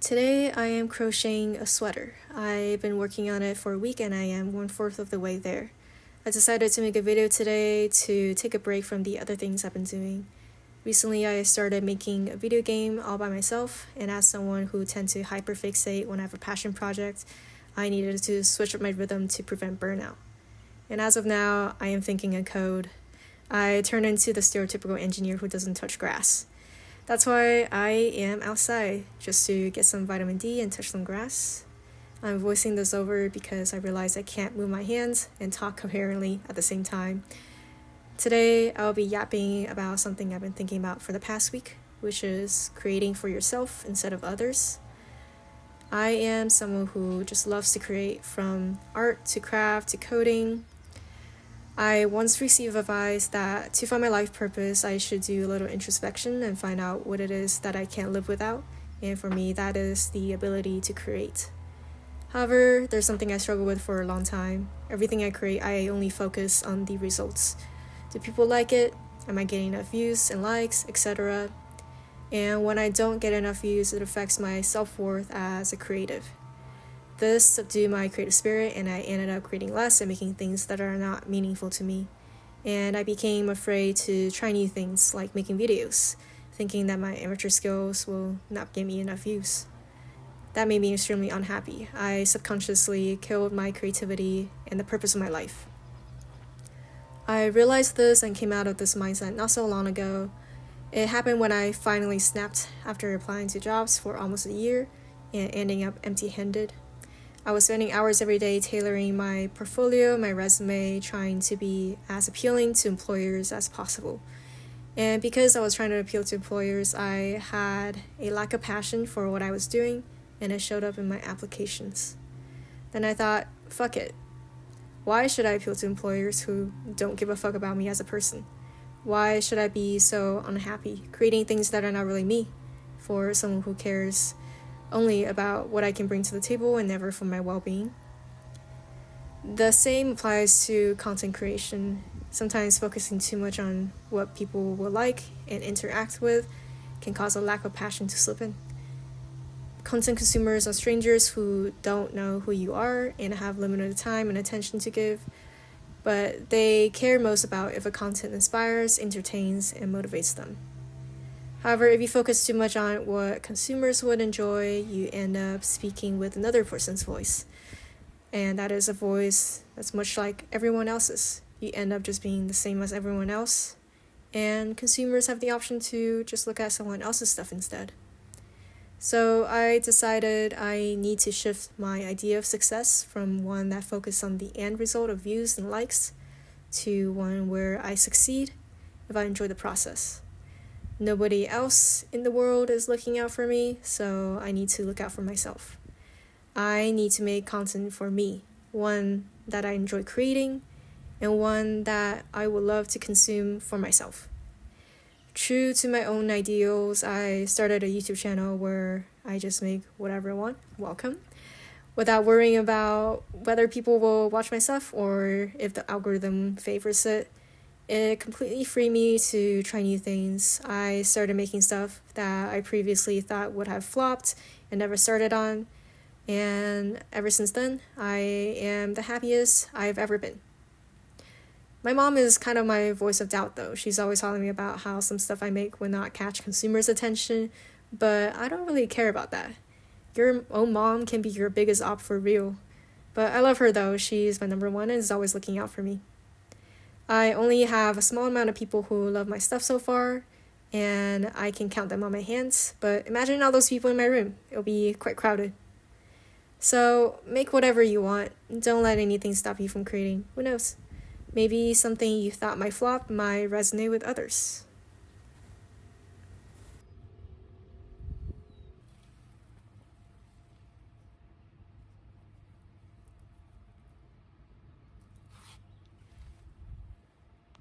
Today I am crocheting a sweater. I've been working on it for a week and I am 1/4 of the way there. I decided to make a video today to take a break from the other things I've been doing. Recently I started making a video game all by myself, and as someone who tends to hyperfixate when I have a passion project, I needed to switch up my rhythm to prevent burnout. And as of now, I am thinking in code. I turned into the stereotypical engineer who doesn't touch grass. That's why I am outside, just to get some vitamin D and touch some grass. I'm voicing this over because I realize I can't move my hands and talk coherently at the same time. Today, I'll be yapping about something I've been thinking about for the past week, which is creating for yourself instead of others. I am someone who just loves to create, from art to craft to coding. I once received advice that to find my life purpose, I should do a little introspection and find out what it is that I can't live without. And for me, that is the ability to create. However, there's something I struggled with for a long time. Everything I create, I only focus on the results. Do people like it? Am I getting enough views and likes, etc.? And when I don't get enough views, it affects my self-worth as a creative. This subdued my creative spirit, and I ended up creating less and making things that are not meaningful to me. And I became afraid to try new things, like making videos, thinking that my amateur skills will not get me enough views. That made me extremely unhappy. I subconsciously killed my creativity and the purpose of my life. I realized this and came out of this mindset not so long ago. It happened when I finally snapped after applying to jobs for almost a year and ending up empty-handed. I was spending hours every day tailoring my portfolio, my resume, trying to be as appealing to employers as possible. And because I was trying to appeal to employers, I had a lack of passion for what I was doing, and it showed up in my applications. Then I thought, fuck it. Why should I appeal to employers who don't give a fuck about me as a person? Why should I be so unhappy creating things that are not really me for someone who cares only about what I can bring to the table and never for my well-being? The same applies to content creation. Sometimes focusing too much on what people will like and interact with can cause a lack of passion to slip in. Content consumers are strangers who don't know who you are and have limited time and attention to give, but they care most about if a content inspires, entertains, and motivates them. However, if you focus too much on what consumers would enjoy, you end up speaking with another person's voice. And that is a voice that's much like everyone else's. You end up just being the same as everyone else. And consumers have the option to just look at someone else's stuff instead. So I decided I need to shift my idea of success from one that focused on the end result of views and likes to one where I succeed if I enjoy the process. Nobody else in the world is looking out for me, so I need to look out for myself. I need to make content for me, one that I enjoy creating, and one that I would love to consume for myself. True to my own ideals, I started a YouTube channel where I just make whatever I want, welcome, without worrying about whether people will watch my stuff or if the algorithm favors it. It completely freed me to try new things. I started making stuff that I previously thought would have flopped and never started on. And ever since then, I am the happiest I've ever been. My mom is kind of my voice of doubt though. She's always telling me about how some stuff I make will not catch consumers' attention, but I don't really care about that. Your own mom can be your biggest op for real. But I love her though. She's my number one and is always looking out for me. I only have a small amount of people who love my stuff so far, and I can count them on my hands, but imagine all those people in my room. It'll be quite crowded. So make whatever you want. Don't let anything stop you from creating. Who knows? Maybe something you thought might flop might resonate with others.